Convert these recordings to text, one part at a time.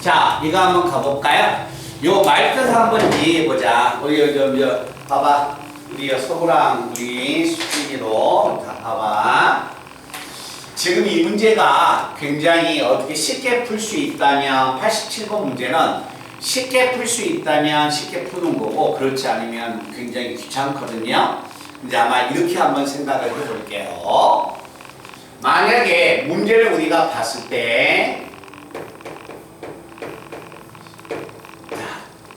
자, 이거 한번 가볼까요? 요 말뜻 한번 이해해보자. 봐봐. 우리 서구랑 우리 수진이로 다 봐봐. 지금 이 문제가 굉장히 어떻게 쉽게 풀 수 있다면 87번 문제는 쉽게 풀 수 있다면 쉽게 푸는 거고 그렇지 않으면 굉장히 귀찮거든요. 근데 아마 이렇게 한번 생각을 해볼게요. 만약에 문제를 우리가 봤을 때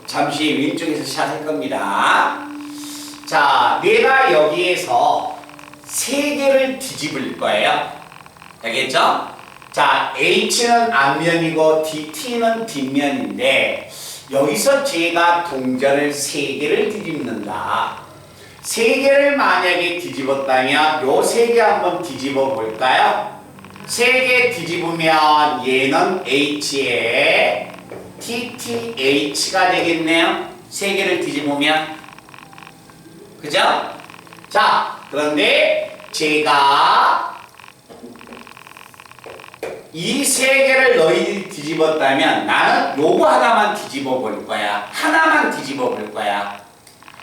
잠시 왼쪽에서 시작할 겁니다. 자, 내가 여기에서 세 개를 뒤집을 거예요. 알겠죠? 자, H는 앞면이고 T는 뒷면인데 여기서 제가 동전을 세 개를 뒤집는다. 세 개를 만약에 뒤집었다면 요 세 개 한번 뒤집어 볼까요? 세 개 뒤집으면 얘는 H에 TTH가 되겠네요. 세 개를 뒤집으면. 그죠? 자, 그런데 제가 이 세 개를 너희들이 뒤집었다면 나는 요거 하나만 뒤집어 볼 거야. 하나만 뒤집어 볼 거야.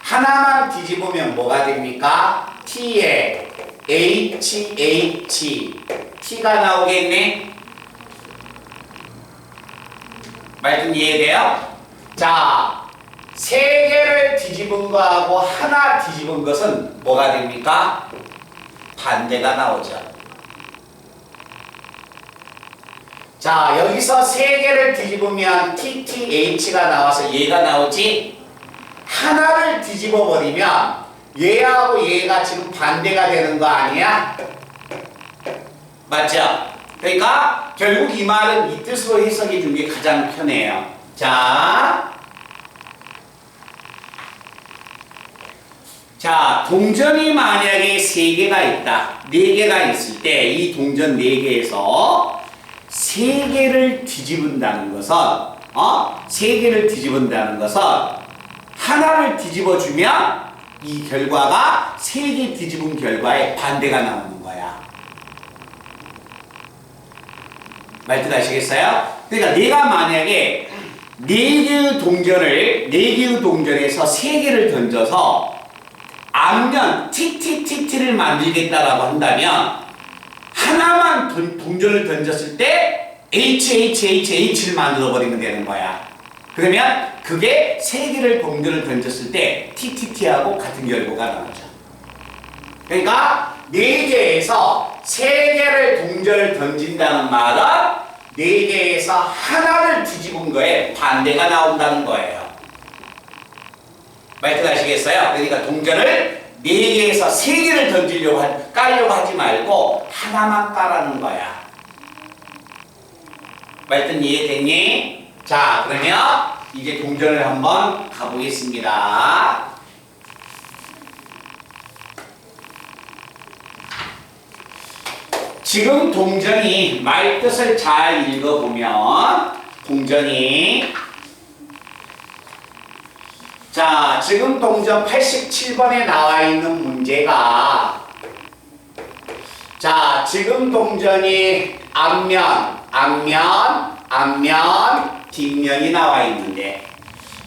하나만 뒤집으면 뭐가 됩니까? T에 HH T가 나오겠네. 말씀 이해돼요? 자, 세 개를 뒤집은 거하고 하나 뒤집은 것은 뭐가 됩니까? 반대가 나오죠. 자, 여기서 세 개를 뒤집으면 TTH가 나와서 얘가 나오지? 하나를 뒤집어 버리면 얘하고 얘가 지금 반대가 되는 거 아니야? 맞죠? 그러니까 결국 이 말은 이 뜻으로 해석해 준 게 가장 편해요. 자, 동전이 만약에 3개가 있다. 4개가 있을 때 이 동전 4개에서 3개를 뒤집은다는 것은 3개를 뒤집은다는 것은 하나를 뒤집어주면 이 결과가 3개 뒤집은 결과에 반대가 나오는 거야. 말뜻 아시겠어요? 그러니까 내가 만약에 4개의 동전에서 3개를 던져서 앞면 TTTT를 만들겠다라고 한다면 하나만 동전을 던졌을 때 HHHH를 만들어버리면 되는 거야. 그러면 그게 3개를 동전을 던졌을 때 TTT하고 같은 결과가 나오죠. 그러니까 4개에서 3개를 동전을 던진다는 말은 4개에서 하나를 뒤집은 거에 반대가 나온다는 거예요. 말뜻 아시겠어요? 그러니까 동전을 4개에서 3개를 깔려고 하지 말고 하나만 까라는 거야. 말뜻 이해됐니? 자, 그러면 이제 동전을 한번 가보겠습니다. 지금 동전이 말뜻을 잘 읽어보면 자, 지금 동전 87번에 나와 있는 문제가 자, 지금 동전이 앞면, 뒷면이 나와 있는데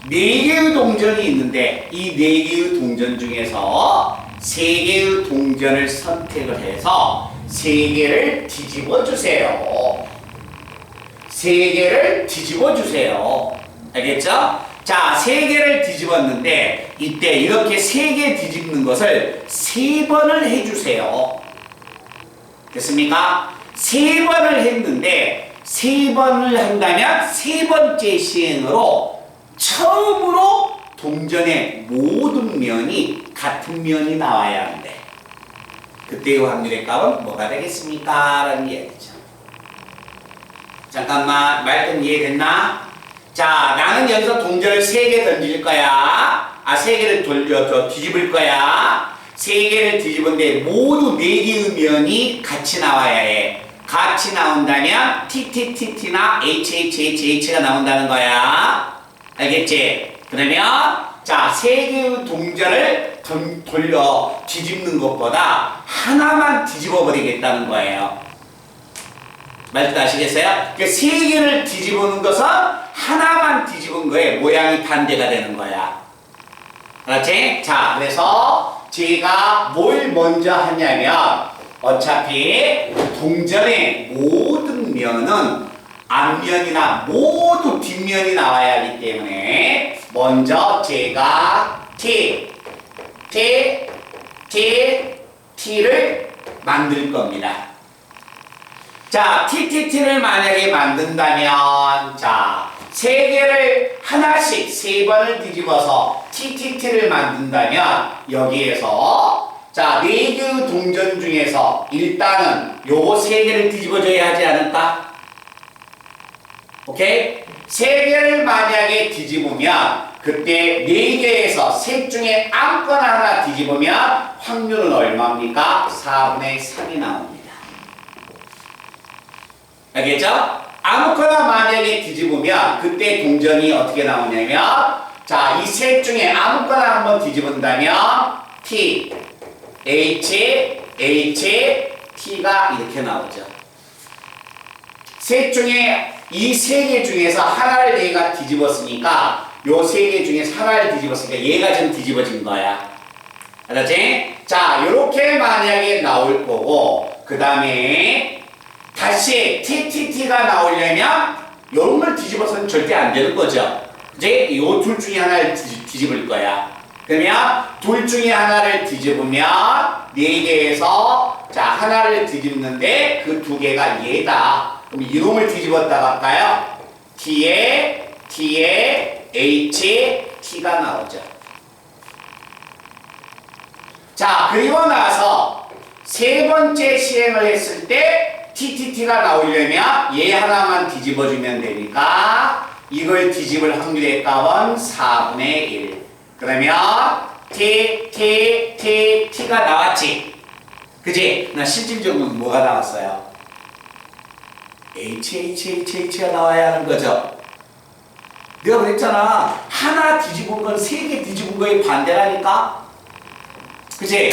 4개의 동전이 있는데 이 4개의 동전 중에서 3개의 동전을 선택을 해서 3개를 뒤집어 주세요. 3개를 뒤집어 주세요. 알겠죠? 자, 3개를 뒤집었는데 이때 이렇게 3개 뒤집는 것을 3번을 해주세요. 됐습니까? 3번을 했는데 3번을 한다면 3번째 시행으로 처음으로 동전의 모든 면이 같은 면이 나와야 하는데 그때의 확률의 값은 뭐가 되겠습니까? 라는 얘기죠. 잠깐만, 말씀 이해됐나? 자, 나는 여기서 동전을 3개 던질 거야. 3개를 뒤집을 거야. 3개를 뒤집은데 모두 4개의 면이 같이 나와야 해. 같이 나온다면 TTTT나 HHHH가 나온다는 거야. 알겠지? 그러면 자, 3개의 동전을 뒤집는 것보다 하나만 뒤집어 버리겠다는 거예요. 말뜻 아시겠어요? 그 세 개를 뒤집는 것은 하나만 뒤집은 거에 모양이 반대가 되는 거야. 알았지? 자, 그래서 제가 뭘 먼저 하냐면 어차피 동전의 모든 면은 앞면이나 모두 뒷면이 나와야 하기 때문에 먼저 제가 T를 만들 겁니다. 자, TTT를 만약에 만든다면, 자, 세 개를 하나씩 세 번을 뒤집어서 TTT를 만든다면, 여기에서, 자, 네 개의 동전 중에서 일단은 요거 세 개를 뒤집어줘야 하지 않을까? 오케이? 세 개를 만약에 뒤집으면, 그때 네 개에서 셋 중에 아무거나 하나 뒤집으면 확률은 얼마입니까? 4분의 3이 나옵니다. 알겠죠? 아무거나 만약에 뒤집으면 그때 동전이 어떻게 나오냐면 자, 이 셋 중에 아무거나 한번 뒤집은다면 T, H, T가 이렇게 나오죠. 셋 중에 이 세 개 중에서 하나를 내가 뒤집었으니까 요 세 개 중에서 하나를 뒤집었으니까 얘가 좀 뒤집어진 거야. 알았지? 자, 요렇게 만약에 나올 거고 그 다음에 다시 TTT가 나오려면 요런 걸 뒤집어서는 절대 안 되는 거죠. 이제 요 둘 중에 하나를 뒤집을 거야. 그러면 둘 중에 하나를 뒤집으면 네 개에서 자 하나를 뒤집는데 그 두 개가 얘다. 그럼 이놈을 뒤집었다 할까요? T에 H, T가 나오죠. 자, 그리고 나서 세 번째 실행을 했을 때 TTT가 나오려면 얘 하나만 뒤집어주면 되니까 이걸 뒤집을 확률의 값은 4분의 1. 그러면 T가 나왔지. 그지? 나 실질적으로 뭐가 나왔어요? H가 나와야 하는 거죠. 내가 그랬잖아. 하나 뒤집은 건 세 개 뒤집은 거에 반대라니까? 그치?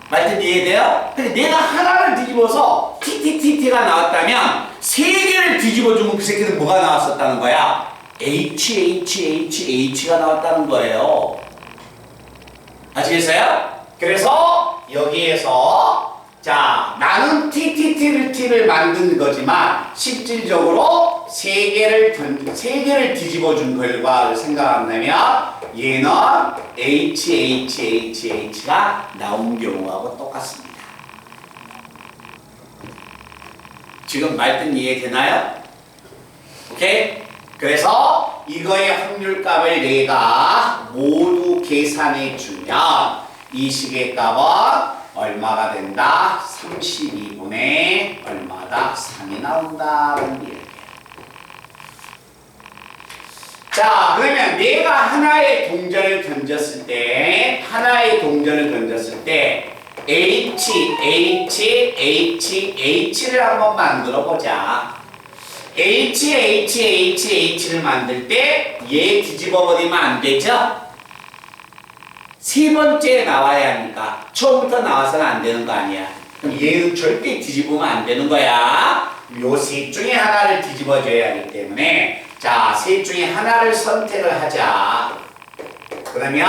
말뜻 이해돼요? 근데 내가 하나를 뒤집어서 TTT가 나왔다면 세 개를 뒤집어주면 그 새끼는 뭐가 나왔었다는 거야? H가 나왔다는 거예요. 아시겠어요? 그래서 여기에서 자, 나는 T를 만든 거지만 실질적으로 세 개를 뒤집어준 결과를 생각한다면 얘는 H가 나온 경우하고 똑같습니다. 지금 말뜻 이해되나요? 오케이? 그래서 이거의 확률값을 내가 모두 계산해 주면 이 식의 값은 얼마가 된다? 32분의 얼마다? 3이 나온다는 얘기예요. 자, 그러면 내가 하나의 동전을 던졌을 때 H를 한번 만들어 보자. H를 만들 때 얘 뒤집어 버리면 안 되죠? 세 번째 나와야 하니까 처음부터 나와서는 안 되는 거 아니야. 그럼 얘는 절대 뒤집으면 안 되는 거야. 요 셋 중에 하나를 뒤집어줘야 하기 때문에 자, 셋 중에 하나를 선택을 하자. 그러면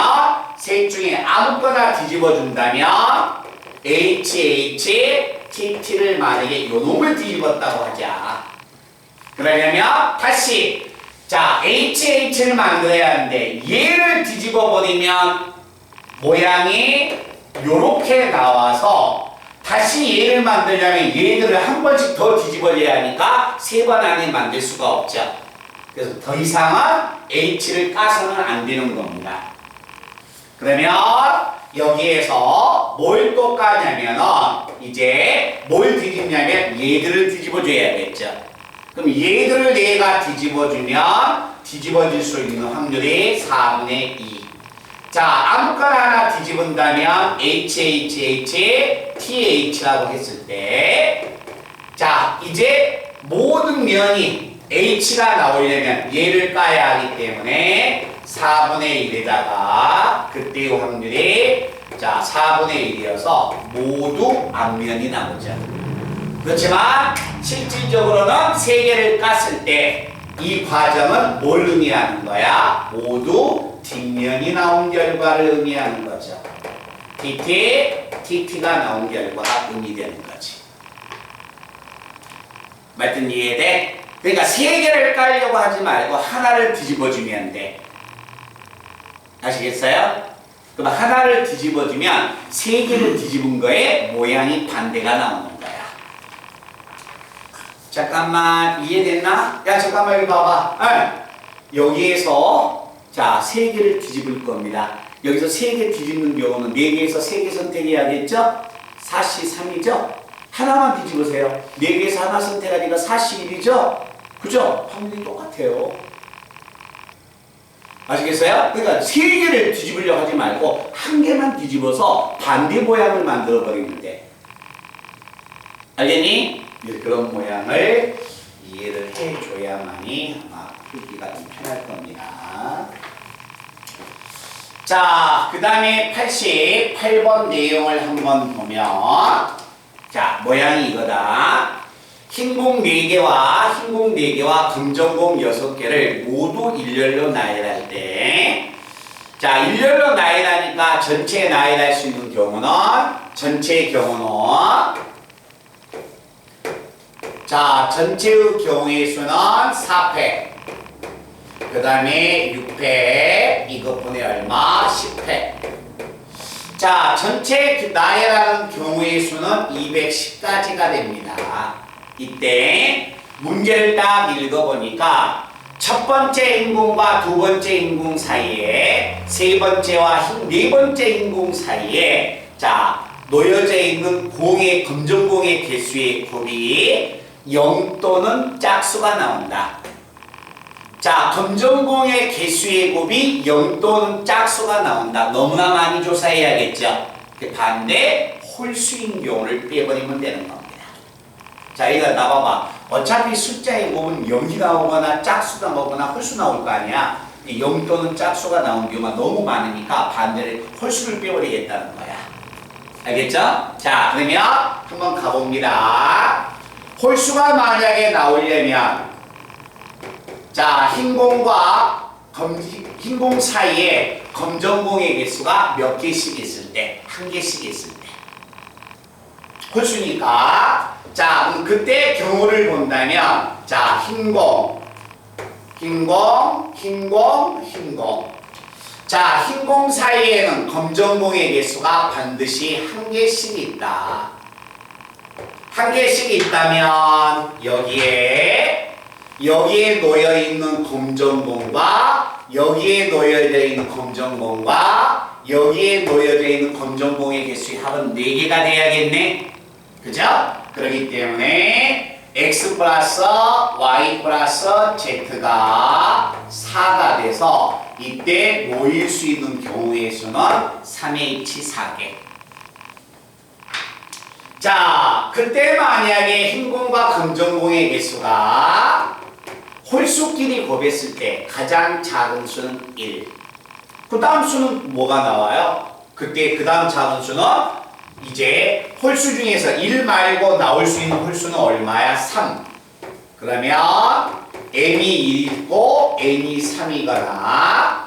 셋 중에 아무거나 뒤집어준다면 T를 만약에 요 놈을 뒤집었다고 하자. 그러려면 다시 자, H를 만들어야 하는데 얘를 뒤집어 버리면 모양이 요렇게 나와서 다시 얘를 만들려면 얘들을 한 번씩 더 뒤집어줘야 하니까 세 번 안에 만들 수가 없죠. 그래서 더 이상은 H를 까서는 안 되는 겁니다. 그러면 여기에서 뭘 또 까냐면은 이제 뭘 뒤집냐면 얘들을 뒤집어줘야겠죠. 그럼 얘들을 내가 뒤집어주면 뒤집어질 수 있는 확률이 4분의 2. 자, 아무거나 하나 뒤집은다면 TH라고 했을 때 자, 이제 모든 면이 H가 나오려면 얘를 까야 하기 때문에 4분의 1에다가 그때의 확률이 자, 4분의 1이어서 모두 앞면이 나오죠. 그렇지만 실질적으로는 세 개를 깠을 때 이 과정은 뭘 의미하는 거야? 모두 뒷면이 나온 결과를 의미하는 거죠. TT가 나온 결과가 의미되는 거지. 맞든 이해돼? 그러니까 세 개를 깔려고 하지 말고 하나를 뒤집어주면 돼. 아시겠어요? 그럼 하나를 뒤집어주면 세 개를 뒤집은 거에 모양이 반대가 나오는 거야. 잠깐만 이해됐나? 야 잠깐만 여기 봐봐. 여기에서 자, 세 개를 뒤집을 겁니다. 여기서 세 개 뒤집는 경우는 네 개에서 세 개 선택해야겠죠? 4C 3이죠? 하나만 뒤집으세요. 네 개에서 하나 선택하니까 4C 1이죠? 그죠? 확률이 똑같아요. 아시겠어요? 그러니까 세 개를 뒤집으려고 하지 말고 한 개만 뒤집어서 반대 모양을 만들어 버리면 돼. 알겠니? 그런 모양을 이해를 해줘야만이 아마 풀기가 좀 편할 겁니다. 자, 그 다음에 88번 내용을 한번 보면 자, 모양이 이거다. 흰공 4개와 검정공 6개를 모두 일렬로 나열할 때 자, 일렬로 나열하니까 전체에 나열할 수 있는 경우는 전체의 경우는 자, 전체의 경우의 수는 4팩. 그 다음에 6팩. 이것분의 얼마? 10팩. 자, 전체 나열하는 경우의 수는 210까지가 됩니다. 이때 문제를 딱 읽어보니까 첫 번째 인공과 두 번째 인공 사이에 세 번째와 네 번째 인공 사이에 자, 놓여져 있는 공의 검정공의 개수의 곱이 0 또는 짝수가 나온다. 자, 검정공의 개수의 곱이 0 또는 짝수가 나온다. 너무나 많이 조사해야겠죠. 반대 홀수인 경우를 빼버리면 되는 겁니다. 자, 이거 나봐봐. 어차피 숫자의 곱은 0이 나오거나 짝수가 나오거나 홀수 나올 거 아니야. 0 또는 짝수가 나온 경우가 너무 많으니까 반대를 홀수를 빼버리겠다는 거야. 알겠죠? 자, 그러면 한번 가봅니다. 홀수가 만약에 나오려면 자, 흰공과 흰공 사이에 검정공의 개수가 몇 개씩 있을 때? 한 개씩 있을 때. 홀수니까 자, 그때 경우를 본다면 자, 흰공 자, 흰공 사이에는 검정공의 개수가 반드시 한 개씩 있다. 한 개씩 있다면 여기에 놓여있는 검정공과 여기에 놓여져 있는 검정공과 여기에 놓여져 있는 검정공의 개수의 합은 4개가 돼야겠네. 그죠? 그렇기 때문에 x 플러스 y 플러스 z가 4가 돼서 이때 모일 수 있는 경우의 수는 3H 4개. 자, 그때 만약에 흰공과 검정공의 개수가 홀수끼리 곱했을 때 가장 작은 수는 1. 그 다음 수는 뭐가 나와요? 그때 그 다음 작은 수는 이제 홀수 중에서 1 말고 나올 수 있는 홀수는 얼마야? 3. 그러면 m이 1이고 n이 3이거나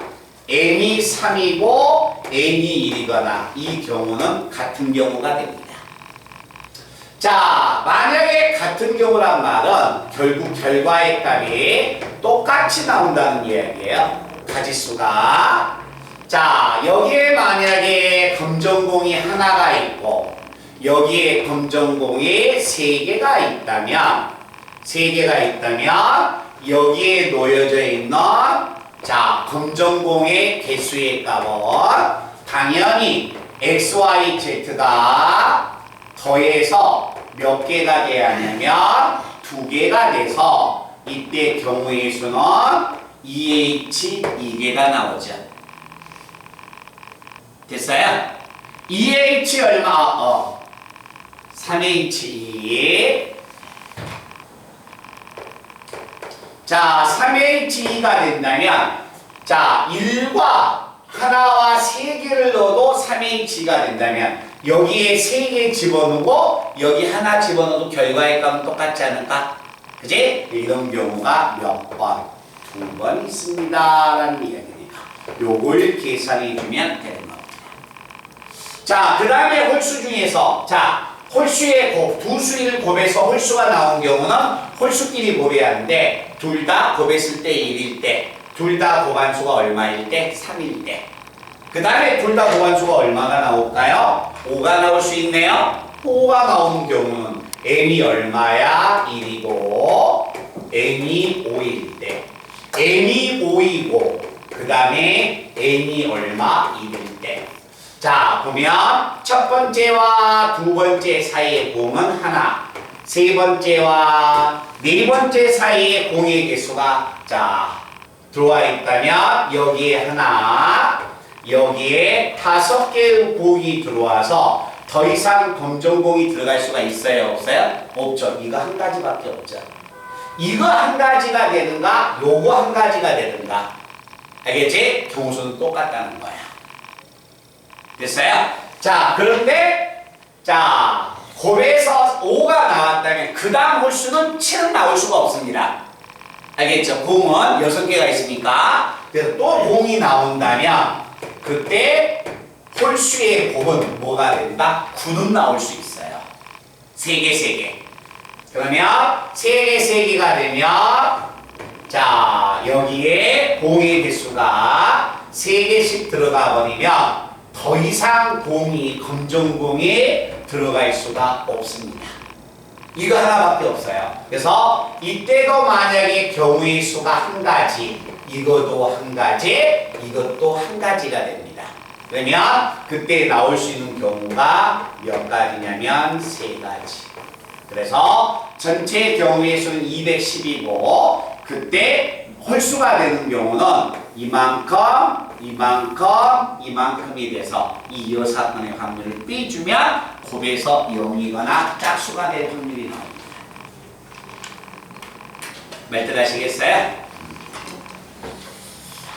m이 3이고 n이 1이거나 이 경우는 같은 경우가 됩니다. 자, 만약에 같은 경우란 말은 결국 결과의 값이 똑같이 나온다는 이야기예요. 가지수가. 자, 여기에 만약에 검정공이 하나가 있고 여기에 검정공이 3개가 있다면 여기에 놓여져 있는 자, 검정공의 개수의 값은 당연히 x, y, z가 더해서 몇 개가 돼야 하냐면 2개가 돼서 이때 경우의 수는 2H 2개가 나오죠. 됐어요? 2H 얼마? 3H2. 자, 3H2가 된다면 자, 1과 하나와 세 개를 넣어도 3H가 된다면 여기에 세 개 집어넣고 여기 하나 집어넣어도 결과의 값은 똑같지 않을까? 그지? 이런 경우가 몇 번? 2번 있습니다. 라는 이야기니까 요걸 계산해 주면 되는 겁니다. 자, 그 다음에 홀수 중에서 자, 홀수의 곱, 두 수를 곱해서 홀수가 나온 경우는 홀수끼리 곱해야 하는데 둘 다 곱했을 때 1일 때, 둘 다 곱한수가 얼마일 때? 3일 때. 그 다음에 둘 다 곱한수가 얼마가 나올까요? 5가 나올 수 있네요. 5가 나오는 경우는 n이 얼마야? 1이고 n이 5일 때 n이 5이고 그 다음에 n이 얼마? 1일 때. 자, 보면 첫 번째와 두 번째 사이의 공은 하나, 세 번째와 네 번째 사이의 공의 개수가 자 들어와 있다면 여기에 하나, 여기에 5개의 공이 들어와서 더 이상 검정공이 들어갈 수가 있어요? 없어요? 없죠. 이거 한 가지밖에 없죠. 이거 한 가지가 되든가 요거 한 가지가 되든가 알겠지? 경우수는 똑같다는 거야. 됐어요? 자, 그런데 자 곱에서 5가 나왔다면 그 다음 홀수는 7은 나올 수가 없습니다. 알겠죠? 공은 6개가 있으니까 그래서 또 공이 나온다면 그때 홀수의 곱은 뭐가 된다? 9는 나올 수 있어요. 3개, 3개. 그러면 3개, 3개가 되면 자 여기에 공의 개수가 3개씩 들어가 버리면 더 이상 공이 검정공이 들어갈 수가 없습니다. 이거 하나밖에 없어요. 그래서 이때도 만약에 경우의 수가 한 가지, 이것도 한 가지, 이것도 한 가지가 됩니다. 그러면 그때 나올 수 있는 경우가 몇 가지냐면 3가지. 그래서 전체 경우의 수는 210이고 그때 홀수가 되는 경우는 이만큼, 이만큼, 이만큼이 돼서 이 사건의 확률을 빼주면 곱에서 0이거나 짝수가 될 확률이 나옵니다. 멘트 하시겠어요?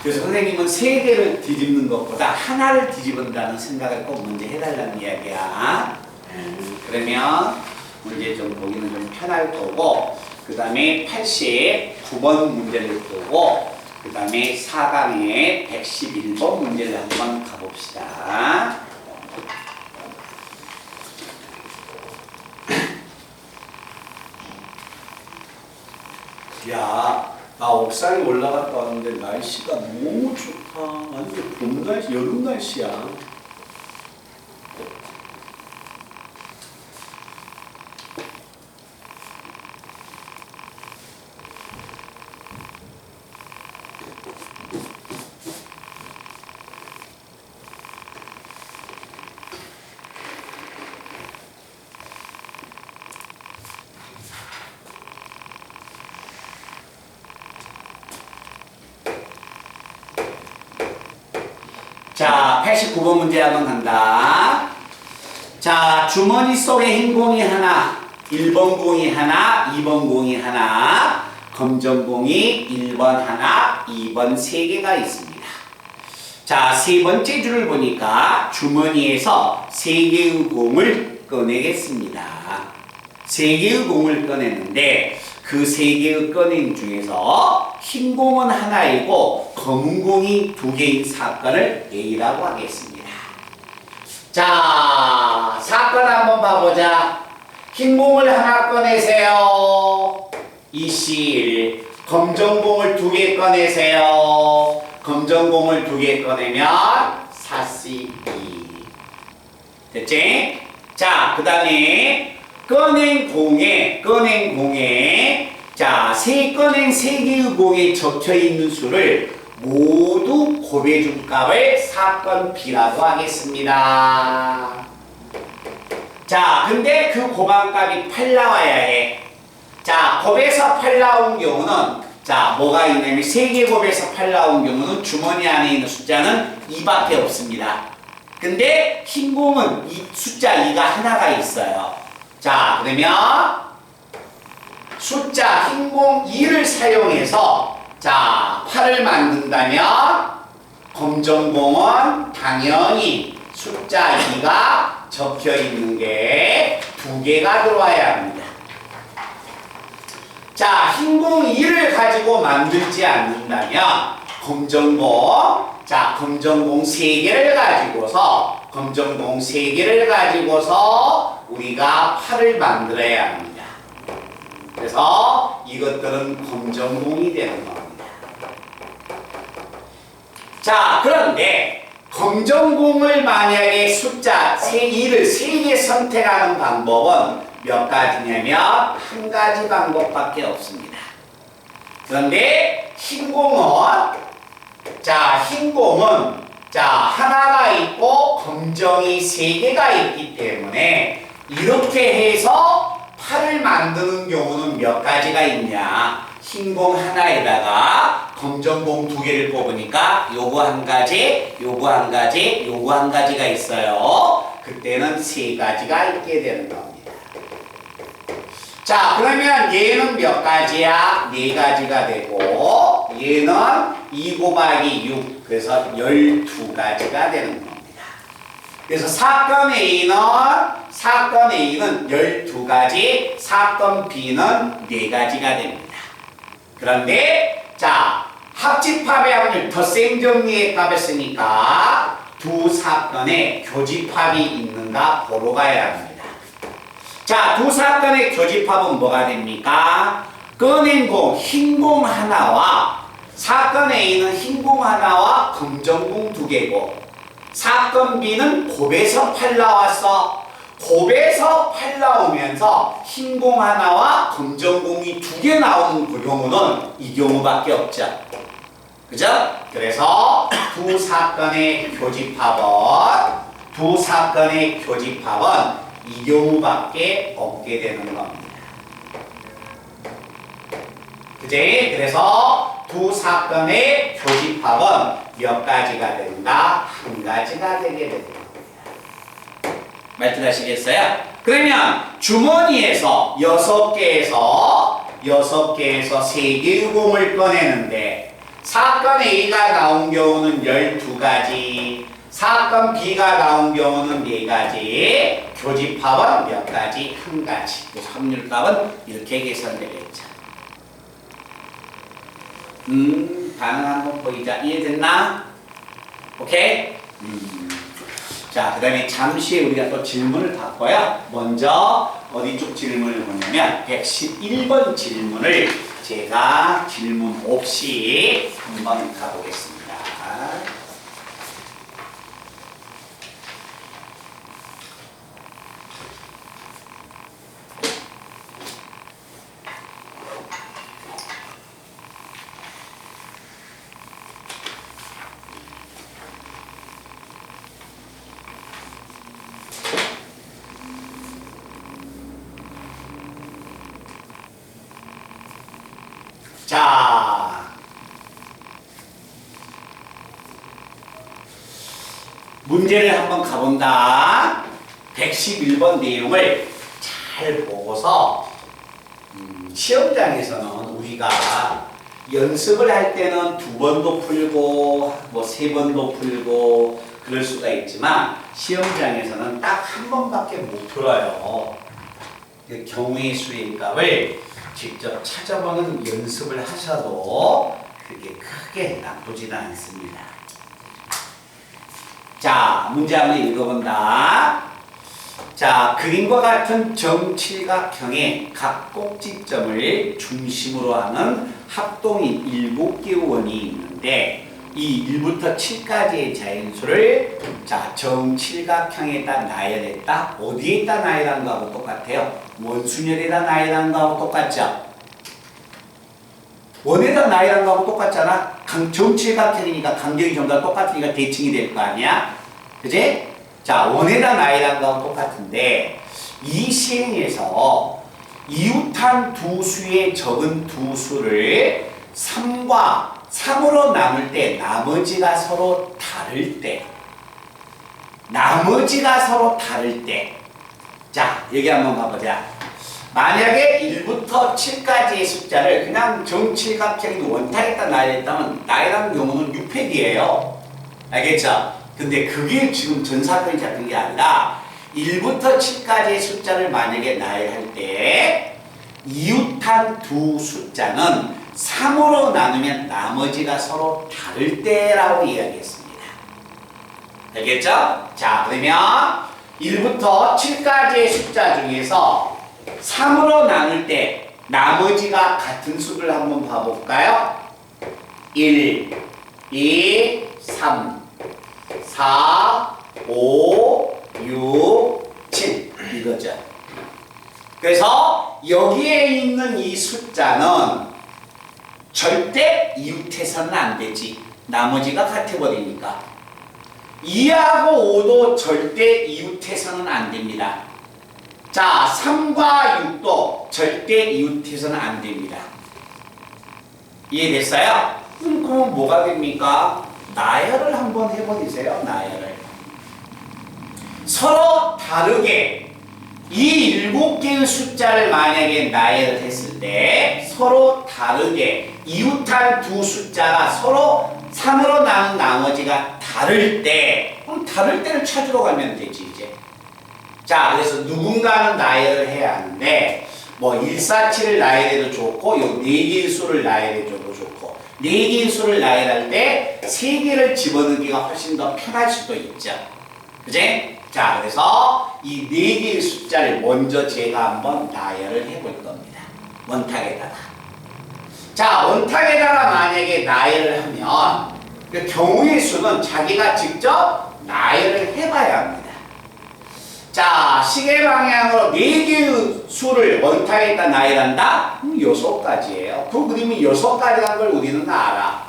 그래서 선생님은 3개를 뒤집는 것보다 하나를 뒤집은다는 생각을 꼭 먼저 해달라는 이야기야. 그러면 문제 좀 보기는 좀 편할 거고 그 다음에 89번 문제를 보고 그 다음에 4강의 111번 문제를 한번 가봅시다. 야, 나 옥상에 올라갔다 왔는데 날씨가 너무 좋다. 완전 봄 날씨, 여름 날씨야. 자, 89번 문제 한번 간다. 자, 주머니 속에 흰 공이 하나, 1번 공이 하나, 2번 공이 하나, 검정 공이 1번 하나, 2번 3개가 있습니다. 자, 세 번째 줄을 보니까 주머니에서 3개의 공을 꺼내겠습니다. 3개의 공을 꺼내는데 그 3개의 꺼낸 중에서 흰 공은 하나이고 검은 공이 2개인 사건을 A라고 하겠습니다. 자, 사건 한번 봐보자. 흰 공을 하나 꺼내세요. 2C1. 검정 공을 2개 꺼내세요. 검정 공을 2개 꺼내면 4C2. 됐지? 자, 그 다음에 꺼낸 공에 자, 꺼낸 3개의 공에 적혀있는 수를 모두 곱해준 값을 사건 B라고 하겠습니다. 자, 근데 그 곱한 값이 8 나와야 해. 자, 곱에서 8 나온 경우는 자, 뭐가 있냐면 3개 곱에서 8 나온 경우는 주머니 안에 있는 숫자는 2밖에 없습니다. 근데 흰 공은 이 숫자 2가 하나가 있어요. 자, 그러면 숫자 흰공 2를 사용해서 자 8을 만든다면 검정공은 당연히 숫자 2가 적혀 있는 게 2개가 들어와야 합니다. 자, 흰공 2를 가지고 만들지 않는다면 검정공, 자, 검정공 3개를 가지고서 우리가 8을 만들어야 합니다. 그래서 이것들은 검정공이 되는 겁니다. 자, 그런데 검정공을 만약에 숫자 2를 3개 선택하는 방법은 몇 가지냐면 한 가지 방법밖에 없습니다. 그런데 흰공은 하나가 있고 검정이 3개가 있기 때문에 이렇게 해서 8을 만드는 경우는 몇 가지가 있냐. 흰공 하나에다가 검정공 2개를 뽑으니까 요거 한 가지, 요거 한 가지, 요거 한 가지가 있어요. 그때는 3가지가 있게 되는 겁니다. 자, 그러면 얘는 몇 가지야? 4가지가 되고 얘는 2 곱하기 6, 그래서 12가지가 되는 겁니다. 그래서 사건 A는 12가지, 사건 B는 4가지가 됩니다. 그런데 자, 합집합의 확률 덧셈 정리의 값을 쓰니까 두 사건의 교집합이 있는가 보러 가야 합니다. 자, 두 사건의 교집합은 뭐가 됩니까? 꺼낸 공, 흰공 하나와 사건 A는 흰공 하나와 검정공 2개고 사건 B는 곱해서 8 나왔어. 곱해서 8 나오면서 흰공 하나와 검정공이 2개 나오는 그 경우는 이 경우밖에 없죠. 그죠? 그래서 두 사건의 교집합은 이 경우밖에 없게 되는 겁니다. 그제? 그래서 두 사건의 교집합은 몇 가지가 된다? 한 가지가 되게 됩니다. 말씀하시겠어요? 그러면 주머니에서 6개에서 3개의 공을 꺼내는데 사건 A가 나온 경우는 12가지, 사건 B가 나온 경우는 4가지, 교집합은 몇 가지? 한 가지. 그래서 확률값은 이렇게 계산되겠죠. 반응 한번 보이자. 이해됐나? 오케이? 자, 그 다음에 잠시 우리가 또 질문을 바꿔요. 먼저 어디 쪽 질문을 보냐면 111번 질문을 제가 질문 없이 한번 가보겠습니다. 자, 문제를 한번 가본다. 111번 내용을 잘 보고서 시험장에서는 우리가 연습을 할 때는 2번도 풀고 뭐 3번도 풀고 그럴 수가 있지만 시험장에서는 딱 한 번밖에 못 풀어요. 그 경우의 수의 값을 직접 찾아보는 연습을 하셔도 그게 크게 나쁘지는 않습니다. 자, 문제 한번 읽어본다. 자, 그림과 같은 정칠각형의 각 꼭지점을 중심으로 하는 합동인 7개의 원이 있는데 이 1부터 7까지의 자연수를 자, 정칠각형에다 놔야 됐다. 어디에다 놔야 하는 거하고 똑같아요. 원순열에다 놔야 하는 거하고 똑같죠. 원에다 놔야 하는 거하고 똑같잖아. 정칠각형이니까 간격이 전부 다 똑같으니까 대칭이 될 거 아니야. 그지? 자, 원에다 놔야 하는 거하고 똑같은데 이 시행에서 이웃한 두 수의 적은 두 수를 3으로 나눌 때 나머지가 서로 다를 때 자, 여기 한번 봐보자. 만약에 1부터 7까지의 숫자를 그냥 정칠각형인 원탁에다 놔야 했다면 나이라는 경우는 6팩이에요. 알겠죠? 근데 그게 지금 전사건이 잡힌 게 아니라 1부터 7까지의 숫자를 만약에 나열할 때 이웃한 두 숫자는 3으로 나누면 나머지가 서로 다를 때라고 이야기했습니다. 알겠죠? 자, 그러면 1부터 7까지의 숫자 중에서 3으로 나눌 때 나머지가 같은 수를 한번 봐볼까요? 1, 2, 3, 4, 5, 6, 7 이거죠. 그래서 여기에 있는 이 숫자는 절대 이웃해서는 안 되지. 나머지가 같아버리니까. 2하고 5도 절대 이웃해서는 안 됩니다. 자, 3과 6도 절대 이웃해서는 안 됩니다. 이해됐어요? 그럼 뭐가 됩니까? 나열을 한번 해버리세요. 나열을. 서로 다르게 이 7개의 숫자를 만약에 나열을 했을 때 서로 다르게 이웃한 두 숫자가 서로 3으로 나눈 나머지가 다를 때 그럼 다를 때를 찾으러 가면 되지 이제. 자, 그래서 누군가는 나열을 해야 하는데 뭐 147을 나열해도 좋고 요 4개의 수를 나열해줘도 좋고 4개의 수를 나열할 때 3개를 집어넣기가 훨씬 더 편할 수도 있죠. 그지? 자, 그래서 이 4개의 숫자를 먼저 제가 한번 나열을 해볼 겁니다. 원탁에다가. 자, 원탁에다가 만약에 나열을 하면 그 경우의 수는 자기가 직접 나열을 해봐야 합니다. 자, 시계 방향으로 4개의 수를 원탁에다 나열한다? 6가지예요. 그 그림이 6가지라는 걸 우리는 알아.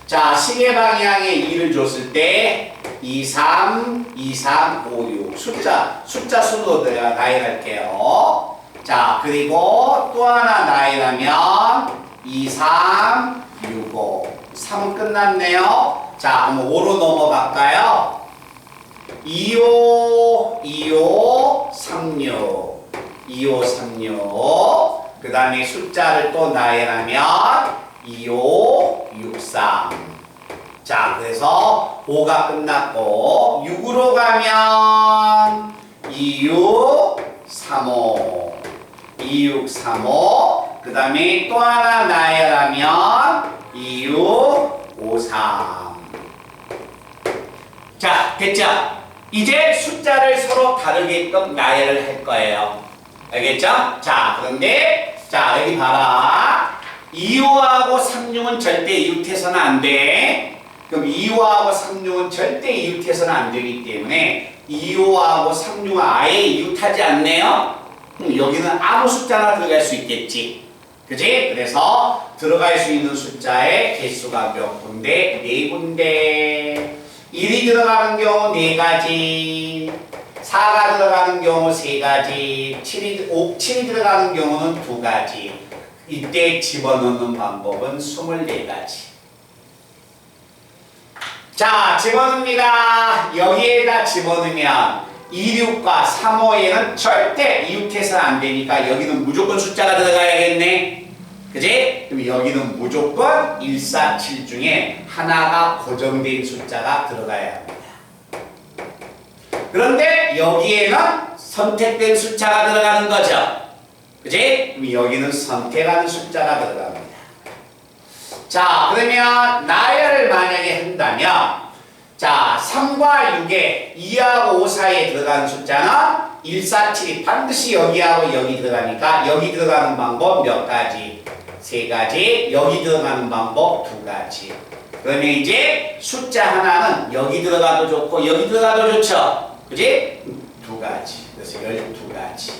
자, 시계 방향에 2를 줬을 때 2, 3, 2, 3, 5, 6 숫자 순으로 내가 나열할게요. 자, 그리고 또 하나 나열하면 2, 3, 6, 5 3은 끝났네요. 자, 그럼 5로 넘어갈까요? 25, 25, 36 25, 36 그 다음에 숫자를 또 나열하면 25, 63 자, 그래서 5가 끝났고 6으로 가면 26, 35 26, 35 그 다음에 또 하나 나열하면 26, 53 자, 됐죠? 이제 숫자를 서로 다르게끔 나열을 할 거예요. 알겠죠? 자, 그런데 자, 여기 봐라. 25하고 36은 절대 이웃해서는 안 돼. 그럼 25하고 36은 절대 이웃해서는 안 되기 때문에 25하고 36은 아예 이웃하지 않네요. 여기는 아무 숫자나 들어갈 수 있겠지. 그지? 그래서 들어갈 수 있는 숫자의 개수가 몇 군데? 4군데. 1이 들어가는 경우 4가지, 4가 들어가는 경우 3가지, 7이 들어가는 경우는 2가지. 이때 집어넣는 방법은 24가지. 자, 집어넣습니다. 여기에다 집어넣으면 26과 35에는 절대 이웃해서는 안 되니까 여기는 무조건 숫자가 들어가야겠네. 그지? 그럼 여기는 무조건 147 중에 하나가 고정된 숫자가 들어가야 합니다. 그런데 여기에는 선택된 숫자가 들어가는 거죠. 그지? 그럼 여기는 선택하는 숫자가 들어갑니다. 자, 그러면 나열을 만약에 한다면 자, 3과 6에 2하고 5 사이에 들어가는 숫자는 147이 반드시 여기하고 여기 들어가니까 여기 들어가는 방법 몇 가지? 3가지. 여기 들어가는 방법 2가지. 그러면 이제 숫자 하나는 여기 들어가도 좋고 여기 들어가도 좋죠. 그지? 2가지. 그래서 12가지.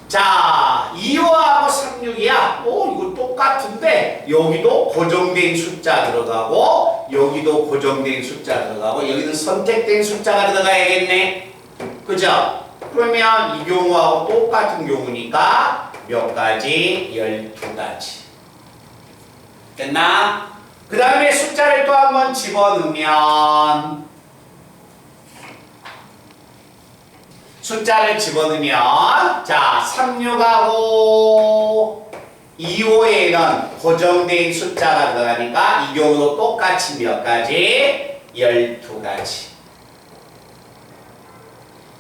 자, 25하고 36이야. 이거 똑같은데 여기도 고정된 숫자 들어가고 여기도 고정된 숫자 들어가고 여기는 선택된 숫자가 들어가야겠네. 그죠? 그러면 이 경우하고 똑같은 경우니까 몇 가지? 12가지. 됐나? 그 다음에 숫자를 또 한번 집어넣으면 숫자를 집어넣으면 자, 36하고 2호에는 고정된 숫자가 들어가니까 이 경우도 똑같이 몇 가지? 12가지.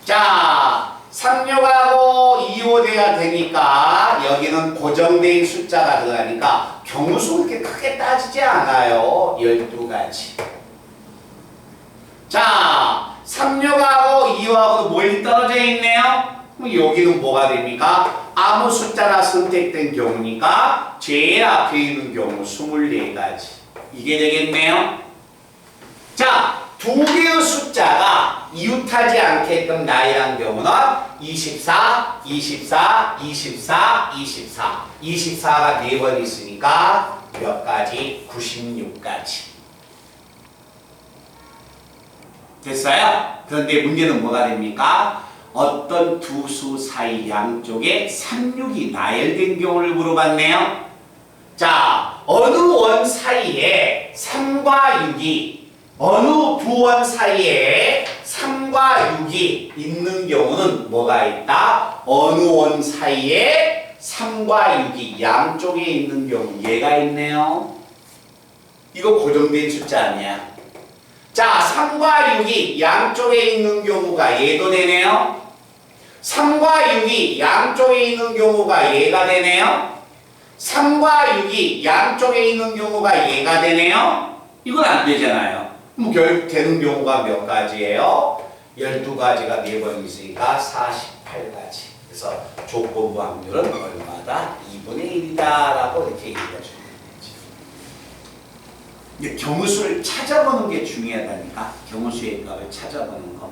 자, 3료하고 2호대가 되니까 여기는 고정된 숫자가 들어가니까 경우수 그렇게 크게 따지지 않아요. 12가지. 자, 3료하고 2호하고 멀리 떨어져 있네요. 그럼 여기는 뭐가 됩니까? 아무 숫자나 선택된 경우니까 제일 앞에 있는 경우 24가지. 이게 되겠네요. 자, 두 개의 숫자가 이웃하지 않게끔 나열한 경우는 24, 24, 24, 24. 24가 4번 있으니까 몇 가지? 96가지. 됐어요? 그런데 문제는 뭐가 됩니까? 어떤 두 수 사이 양쪽에 36이 나열된 경우를 물어봤네요. 자, 어느 원 사이에 3과 6이 어느 두 원 사이에 3과 6이 있는 경우는 뭐가 있다? 어느 원 사이에 3과 6이 양쪽에 있는 경우 얘가 있네요. 이거 고정된 숫자 아니야. 자, 3과 6이 양쪽에 있는 경우가 얘도 되네요. 3과 6이 양쪽에 있는 경우가 얘가 되네요. 3과 6이 양쪽에 있는 경우가 얘가 되네요. 이건 안 되잖아요. 그럼 결국 되는 경우가 몇 가지예요? 12가지가 4번 있으니까 48가지. 그래서 조건부 확률은 얼마다? 2분의 1이다 라고 이렇게 얘기해 주는 거지. 경우수를 찾아보는 게 중요하다니까. 경우수의 값을 찾아보는 거.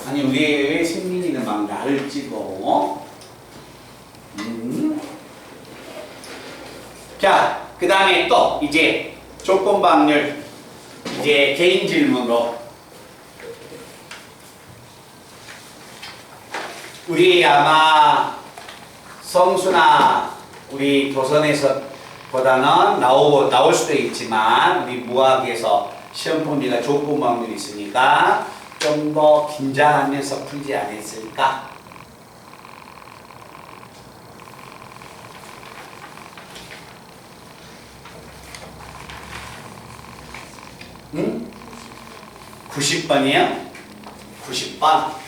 아니 왜 승민이는 막 나를 찍어? 자, 그 다음에 또 이제 조건부 확률 이제 개인 질문으로 우리 아마 성수나 우리 도선에서 보다는 나올 수도 있지만 우리 무학에서 시험 범위가 조건부 확률이 있으니까 좀 더 긴장하면서 풀지 않았을까? 응? 90번이에요? 90번.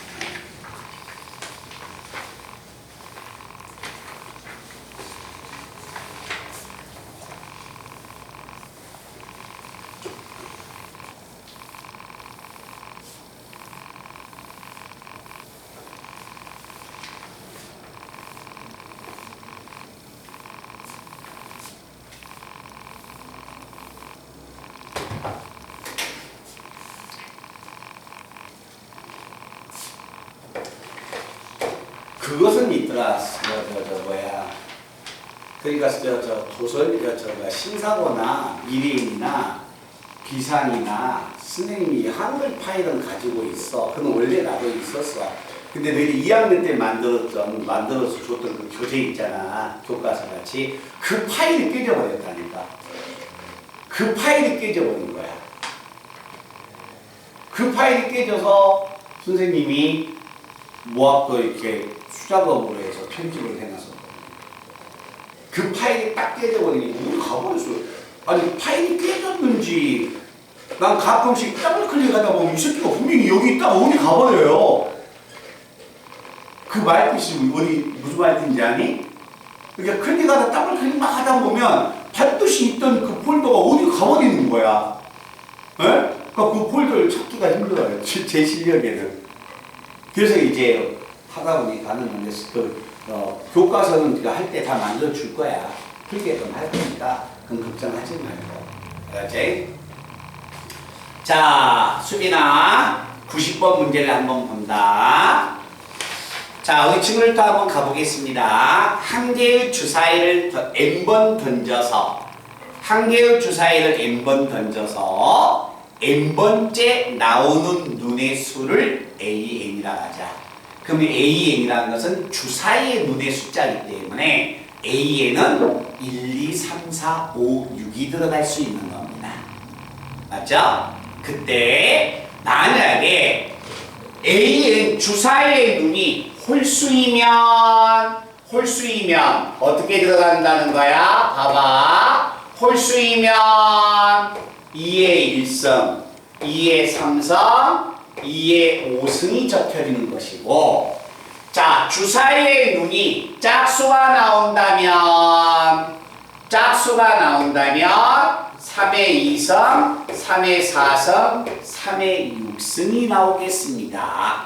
그것은 있더라. 뭐야. 그러니까 도서관 신사고나 미래인이나 비상이나 선생님이 한글 파일은 가지고 있어. 그건 원래 나도 있었어. 근데 너희들 2학년 때 만들어서 줬던 그 교재 있잖아. 교과서 같이. 그 파일이 깨져버렸다니까. 그 파일이 깨져버린 거야. 그 파일이 깨져서 선생님이 모아서 이렇게 수작업으로 해서 편집을 해놔서 그 파일이 딱 깨져버리니까 우리 가버렸어. 아니 파일이 깨졌는지 난 가끔씩 더블 클릭하다 보면 이 새끼가 분명히 여기 있다가 어디 가버려요. 그 말뜻이 무슨 말뜻인지 아니? 그러니까 클릭하다 더블 클릭만 하다 보면 반드시 있던 그 폴더가 어디 가버리는 거야. 에? 그러니까 그 폴더를 찾기가 힘들어요. 제 실력에는. 그래서 이제 하다 보니까 하는 건데 교과서는 할 때 다 만들어 줄 거야. 풀게끔 할 거니까 그건 걱정하지 말고. 알았지? 자, 수빈아 90번 문제를 한번 본다. 자, 우리 지금부터 한번 가보겠습니다. 한 개의 주사위를 n번 던져서 한 개의 주사위를 n번 던져서 n번째 나오는 눈의 수를 AN이라고 하자. 그럼 AN이라는 것은 주사위의 눈의 숫자이기 때문에 AN은 1, 2, 3, 4, 5, 6이 들어갈 수 있는 겁니다. 맞죠? 그때 만약에 A는 주사의 눈이 홀수이면 어떻게 들어간다는 거야? 봐봐. 홀수이면 2의 1승, 2의 3승, 2의 5승이 적혀지는 것이고, 자, 주사의 눈이 짝수가 나온다면 3의 2승, 3의 4승, 3의 6승이 나오겠습니다.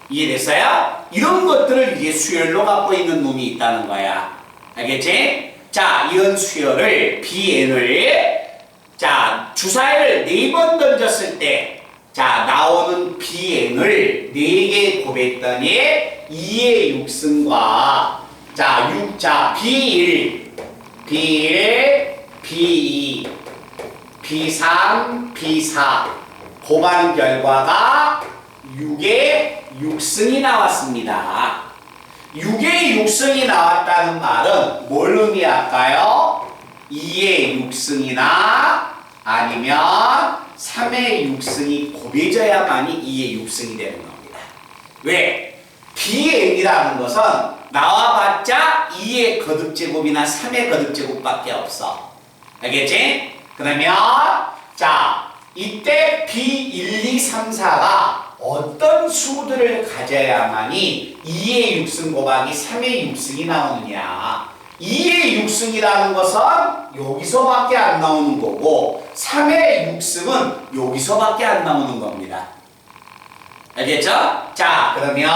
이해됐어요? 이런 것들을 이제 수열로 갖고 있는 놈이 있다는 거야. 알겠지? 자, 이런 수열을 Bn을 자, 주사위를 4번 던졌을 때 자, 나오는 Bn을 4개 곱했더니 2의 6승과 자, B1, B2, B3, B4 곱한 결과가 6의 6승이 나왔습니다. 6의 6승이 나왔다는 말은 뭘 의미할까요? 2의 6승이나 아니면 3의 6승이 곱해져야만이 2의 6승이 되는 겁니다. 왜? Bn이라는 것은 나와봤자 2의 거듭제곱이나 3의 거듭제곱밖에 없어. 알겠지? 그러면 자, 이때 B1, 2, 3, 4가 어떤 수들을 가져야만이 2의 6승 곱하기 3의 6승이 나오느냐. 2의 6승이라는 것은 여기서밖에 안 나오는 거고 3의 6승은 여기서밖에 안 나오는 겁니다. 알겠죠? 자, 그러면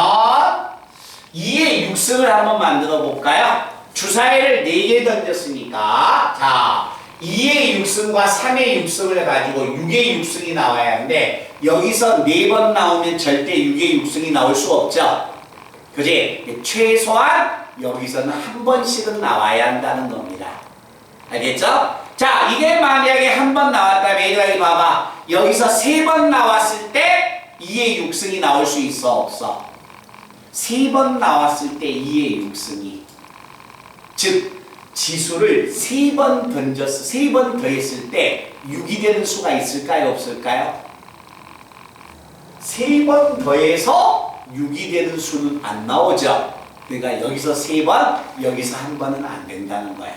2의 6승을 한번 만들어 볼까요? 주사위를 4개 던졌으니까 자, 2의 6승과 3의 6승을 가지고 6의 6승이 나와야 하는데 여기서 4번 나오면 절대 6의 6승이 나올 수 없죠? 그지? 최소한 여기서는 한 번씩은 나와야 한다는 겁니다. 알겠죠? 자, 이게 만약에 한 번 나왔다면 얘들아 봐봐. 여기서 3번 나왔을 때 2의 6승이 나올 수 있어? 없어? 3번 나왔을 때 2의 6승이 즉 지수를 3번 던졌어. 3번 더했을 때 6이 되는 수가 있을까요? 없을까요? 3번 더해서 6이 되는 수는 안 나오죠. 그러니까 여기서 3번, 여기서 한 번은 안 된다는 거야.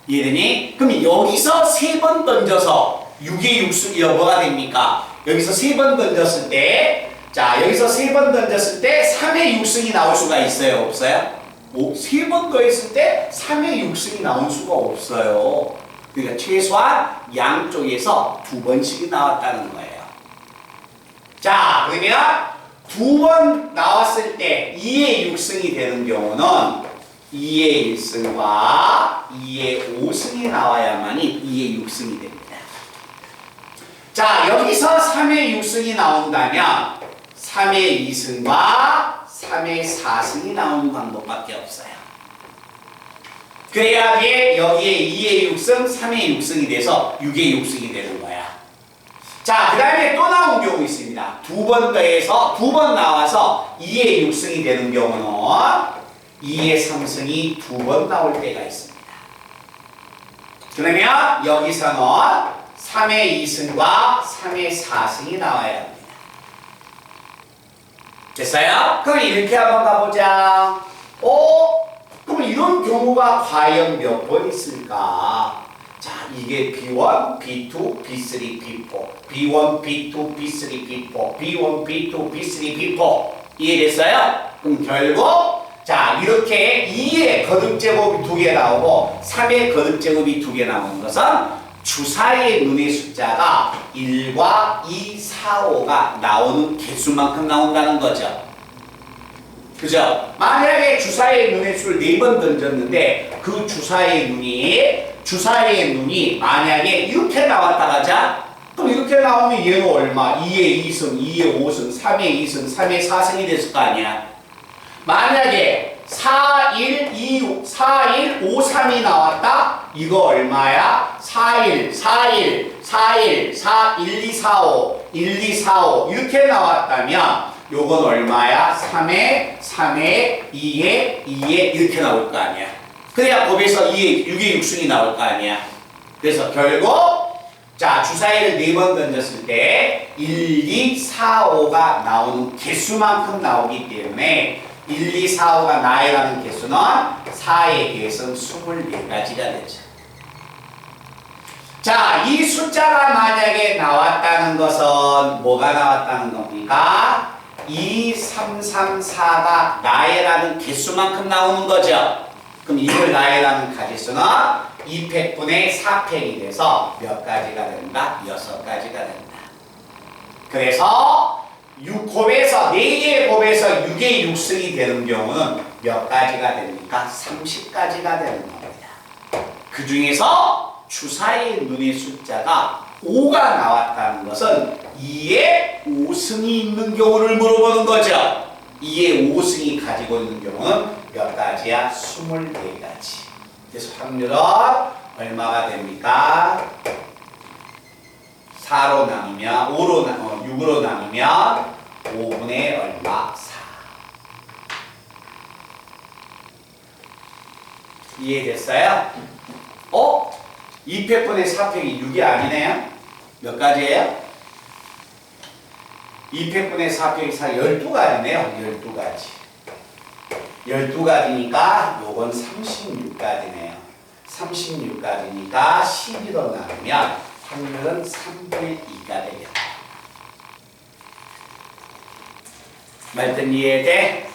이해되니? 그럼 여기서 3번 던져서 6의 6승이 뭐가 됩니까? 여기서 3번 던졌을 때 자, 여기서 3번 던졌을 때 3의 6승이 나올 수가 있어요? 없어요? 3번 더했을 때 3의 6승이 나올 수가 없어요. 그러니까 최소한 양쪽에서 2번씩이 나왔다는 거예요. 자, 그러면 2번 나왔을 때 2의 6승이 되는 경우는 2의 1승과 2의 5승이 나와야만이 2의 6승이 됩니다. 자, 여기서 3의 6승이 나온다면 3의 2승과 3의 4승이 나오는 방법밖에 없어요. 그래야지 여기에 2의 6승, 3의 6승이 돼서 6의 6승이 되는 거야. 자, 그 다음에 또 나온 경우 있습니다. 2번 더해서 2번 나와서 2의 6승이 되는 경우는 2의 3승이 2번 나올 때가 있습니다. 그러면 여기서는 3의 2승과 3의 4승이 나와야 합니다. 됐어요? 그럼 이렇게 한번 가보자. 그럼 이런 경우가 과연 몇 번 있을까? 자, 이게 B1, B2, B3, B4, B1, B2, B3, B4, B1, B2, B3, B4 이해됐어요? 그럼 결국 자, 이렇게 2의 거듭제곱이 2개 나오고 3의 거듭제곱이 2개 나오는 것은 주사의 눈의 숫자가 1과 2, 4, 5가 나오는 개수만큼 나온다는 거죠. 그죠? 만약에 주사의 눈의 수를 4번 던졌는데 그 주사의 눈이 만약에 이렇게 나왔다 가자. 그럼 이렇게 나오면 얘는 얼마? 2의 2승, 2의 5승, 3의 2승, 3의 4승이 됐을 거 아니야. 만약에 4, 1, 2, 4, 1, 5, 3이 나왔다? 이거 얼마야? 4, 1, 4, 1, 4, 1, 4, 1, 2, 4, 5, 1, 2, 4, 5 이렇게 나왔다면 요건 얼마야? 3에, 3에, 2에, 2에 이렇게 나올 거 아니야. 그래야 곱해서 6의 6승이 나올 거 아니야. 그래서 결국 자, 주사위를 4번 던졌을 때 1, 2, 4, 5가 나오는 개수만큼 나오기 때문에 1, 2, 4, 5가 나열하는 개수는 4에 비해서는 24가지가 되죠. 자, 이 숫자가 만약에 나왔다는 것은 뭐가 나왔다는 겁니까? 2, 3, 3, 4가 나열하는 개수만큼 나오는 거죠. 그럼 이걸 나열하는 가지수는 2팩분의 4팩이 돼서 몇 가지가 된다? 6가지가 된다. 그래서 6곱에서 4개의 곱에서 6의 6승이 되는 경우는 몇 가지가 됩니까? 30가지가 되는 겁니다. 그 중에서 주사위의 눈의 숫자가 5가 나왔다는 것은 2에 5승이 있는 경우를 물어보는 거죠. 2에 5승이 가지고 있는 경우는 몇 가지야? 24가지. 그래서 확률은 얼마가 됩니까? 4로 나누면 6으로 나누면 5분의 얼마? 4. 이해됐어요? 2팩분의 4팩이 6이 아니네요? 몇 가지예요? 2팩분의 4팩이 12가지네요. 12가지. 12가지니까 요건 36가지네요. 36가지니까 12로 나누면 확률은 3분의 2가 되겠다. 말든 이해돼?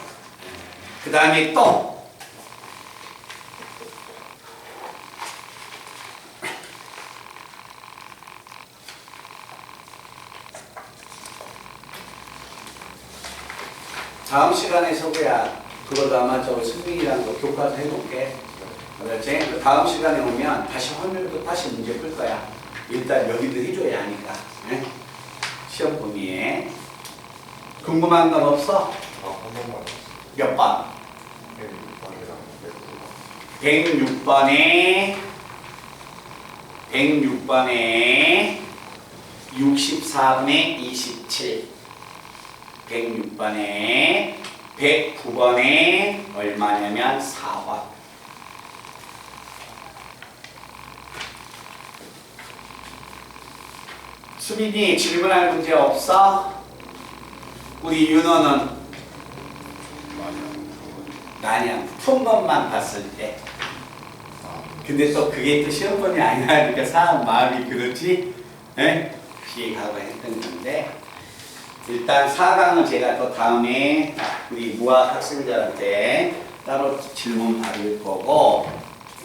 그 다음에 또 다음 시간에 서구야 그것도 아마 저 승민이랑 교과서 해볼게. 그렇지? 다음 시간에 오면 다시 확률도 다시 문제 풀 거야. 일단 여기도 해줘야 하니까. 네? 시험 범위에 궁금한 건 없어? 한 번만. 몇 번? 106번에 64분의 27 106번에 109번에 얼마냐면 4번. 수빈이 질문할 문제 없어? 우리 윤호는 마냥 푼 것만 봤을 때. 근데 또 그게 또 시험범위 아니라니까 사람 마음이 그렇지? 에? 피해가고 했던 건데 일단 4강은 제가 또 다음에 우리 무학 학생들한테 따로 질문 받을 거고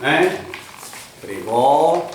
에? 그리고